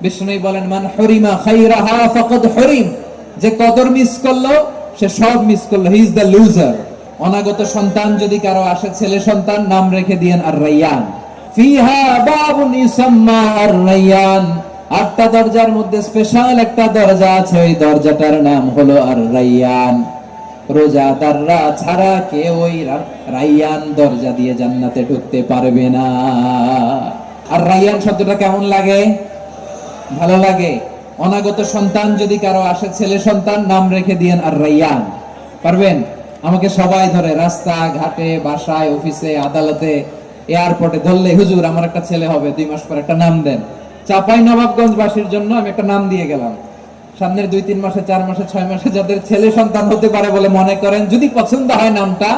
বিষ্ণু বলেন মান হুরিমা খাইরাহা ফাকাদ হুরিম, যে কদর মিস করলো সে সব মিস করলো, হি ইজ দ্য লুজার। অনাগত সন্তান যদি কারো আসে, ছেলে সন্তান, নাম রেখে দিয়েন আর রাইয়ান। ফিহা বাবুন ইউসাম্মা আর রাইয়ান, 8টা দরজার মধ্যে স্পেশাল একটা দরজা আছে, ওই দরজাটার নাম হলো আর রাইয়ান। রোজাদাররা ছাড়া কেউ ওই রাইয়ান দরজা দিয়ে জান্নাতে ঢুকতে পারবে না। আর রাইয়ান শব্দটা কেমন লাগে? ভালো লাগে। অনাগত সন্তান যদি কারো আসে, ছেলে সন্তান, নাম রেখে দিয়েন আর রাইয়ান। পারবেন? আমাকে সবাই ধরে রাস্তা ঘাটে, বাসায়, অফিসে, আদালতে, এয়ারপোর্টে ধরলে, হুজুর আমার একটা ছেলে হবে 2 মাস পর, একটা নাম দেন। চাপাই নবাবগঞ্জ বাসীর জন্য আমি একটা নাম দিয়ে গেলাম। সামনের 2-3 মাসে, 4 মাসে, 6 মাসে যাদের ছেলে সন্তান হতে পারে বলে মনে করেন, যদি পছন্দ হয় নামটা,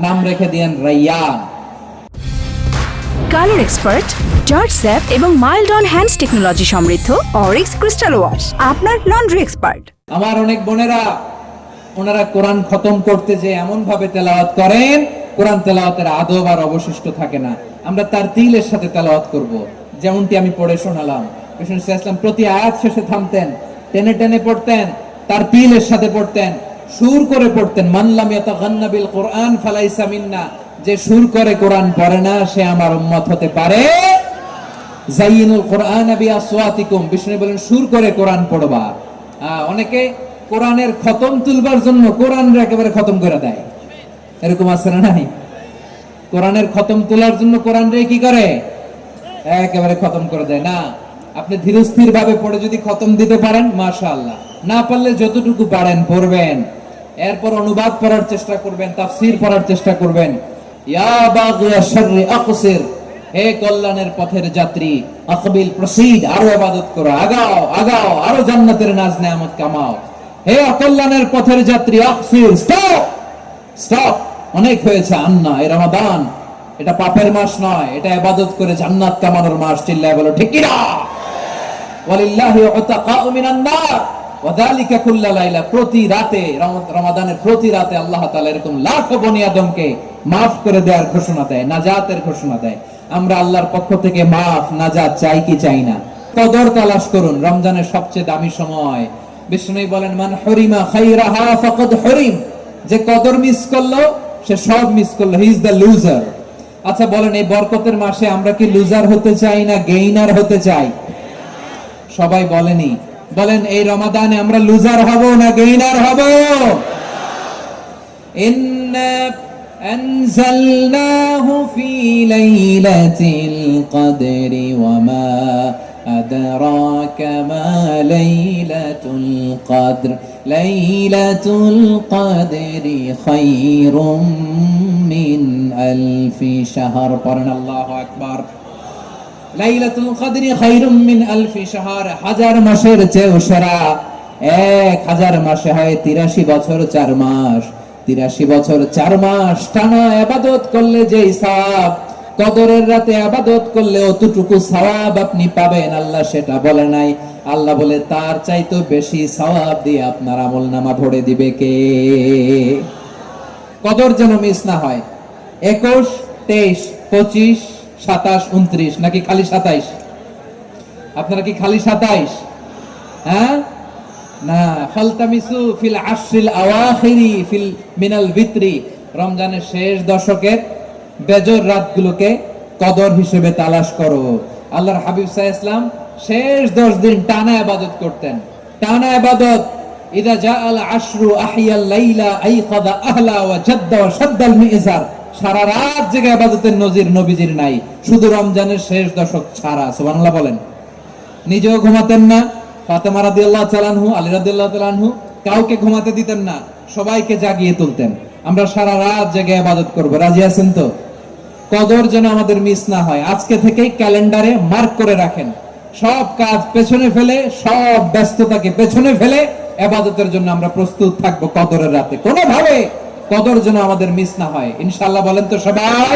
নাম রেখে দিয়েন Rayyan. Colour expert, George sap এবং মাইল্ড অন হ্যান্ডস টেকনোলজি সমৃদ্ধ অরিক্স ক্রিস্টাল ওয়াশ আপনার লন্ড্রি এক্সপার্ট। আমার অনেক বোনেরা, ওনারা কোরআন খতম করতে যে এমন ভাবে তেলাওয়াত করেন, কোরআন তেলাওয়াতের আদব আর অবশিষ্ট থাকে না। আমরা তার তিলের সাথে তেলাওয়াত করব, যেমনটি আমি পড়ে শোনালাম। বিষ্ণু ইসলাম প্রতি আয়াত শেষে থামতেন, টেনে টেনে পড়তেন, তার তিলের সাথে পড়তেন, সুর করে পড়তেন। মান লাম ইয়াতাগান্না বিল কোরআন ফালাইসা মিন্না, যে সুর করে কোরআন পড়ে না সে আমার উম্মত হতে পারে। যায়িনুল কোরআন বিআসওয়াতিকুম, বিষ্ণু বলেন সুর করে কোরআন পড়বা। অনেকে কোরআনের খতম তুলবার জন্য কোরআনরে একেবারে খতম করে দেয়, এরকম আছে না নাই? কোরআনের খতম তোলার জন্য কোরআনরে কি করে? একেবারে খতম করে দেয় না। আপনি ধীরস্থির ভাবে পড়ে যদি খতম দিতে পারেন, মাশাআল্লাহ। না পারলে যতটুকু পারেন পড়বেন, এরপর অনুবাদ পড়ার চেষ্টা করবেন, তাফসীর পড়ার চেষ্টা করবেন। ইয়া বাগিয়া শাররি আকসির, হে কল্যাণের পথের যাত্রী, আকবিল, প্রসিড, আরো ইবাদত করো, আগাও আগাও, আরো জান্নাতের নাজ নেয়ামত কামাও। হে অকল্যাণের পথের যাত্রী, আকসির, স্টপ স্টপ, অনেক হয়েছে। আন্না, এই রমাদান এটা পাপের মাস নয়, এটা ইবাদত করে জান্নাত কামানোর মাস। চিল্লায় বলো ঠিক কি না? ওয়ালিল্লাহি উতাকাউ মিনান নার ওয়াযালিকা কুল্লা লাইলা, প্রতি রাতে, রমাদানের প্রতি রাতে আল্লাহ তাআলা এরকম লাখো বনি আদমকে maaf করে দেওয়ার ঘোষণা দেয়, নাজাতের ঘোষণা দেয়। আমরা আল্লাহর পক্ষ থেকে মাফ, নাজাত চাই কি চাই না? কদর তালাশ করুন, রমজানের সবচেয়ে দামি সময়। বিষ্ণু বলেন মান হুরিমা খাইরাহা ফাকাদ হুরিম, যে কদর মিস করলো সে সব মিস করলো, হি ইজ দ্য লুজার। আচ্ছা বলেন, এই বরকতের মাসে আমরা কি লুজার হতে চাই না গেইনার হতে চাই? সবাই বলেনি, বলেন এই রমাদানে আমরা লুজার হব না গেইনার হব? ইন্না আনজালনাহু ফি লাইলাতিল কদরি ওয়া মা আদরাকা মা লাইলাতুল কদর, লাইলাতুল কদরি খায়রুম মিন আলফি শাহর। পড়েন আল্লাহু আকবার। লাইলাতুল কদরি খায়রুম মিন আলফি শাহর, 1000 মাসের চেয়েও সেরা। 1000 মাসে হয় 83 বছর 4 মাস। 83 বছর 4 মাস টানা ইবাদত করলে যেই সওয়াব, কদরের রাতে ইবাদত করলে অতটুকু সওয়াব আপনি পাবেন, আল্লাহ সেটা বলে নাই। আল্লাহ বলে তার চাইতে বেশি সওয়াব দিয়ে আপনার আমলনামা ভরে দিবে কে? কদর যেন মিস না হয়। 21, 23, 25, 27, 29, নাকি খালি 27? আপনারা কি খালি 27? হ্যাঁ না, ফালতামিসু ফিল আশরিল আওয়াখিরি ফিল মিনাল ভিতরি, রমজানের শেষ দশকের বেজর রাতগুলোকে কদর হিসেবে তালাশ করো। আল্লাহর হাবিব সাল্লাল্লাহু আলাইহি ওয়াসাল্লাম শেষ 10 দিন টানা ইবাদত করতেন, টানা ইবাদত। ইদা জাআল আশরু আহিয়াল লাইলা আইকাদা আহলা ওয়া জাদ্দা ওয়া শাদ্দাল মিজার, সারা রাত জেগে ইবাদতের নজির নবীজির নাই, শুধু রমজানের শেষ দশক ছাড়া। সুবহানাল্লাহ বলেন। নিজেও ঘুমাতেন না, ফাতেমা রাদিয়াল্লাহু তাআলা আনহু, আলী রাদিয়াল্লাহু তাআলা আনহু কাউকে ঘুমাতে দিতেন না, সবাইকে জাগিয়ে তুলতেন। আমরা সারা রাত জেগে ইবাদত করব, রাজি আছেন তো? কদর যেন আমাদের মিস না হয়। আজকে থেকেই ক্যালেন্ডারে মার্ক করে রাখেন, সব কাজ পেছনে ফেলে, সব ব্যস্ততাকে পেছনে ফেলে ইবাদতের জন্য আমরা প্রস্তুত থাকবো কদরের রাতে। কোনোভাবে কদর যেন আমাদের মিস না হয়, ইনশাআল্লাহ। বলেন তো সবাই?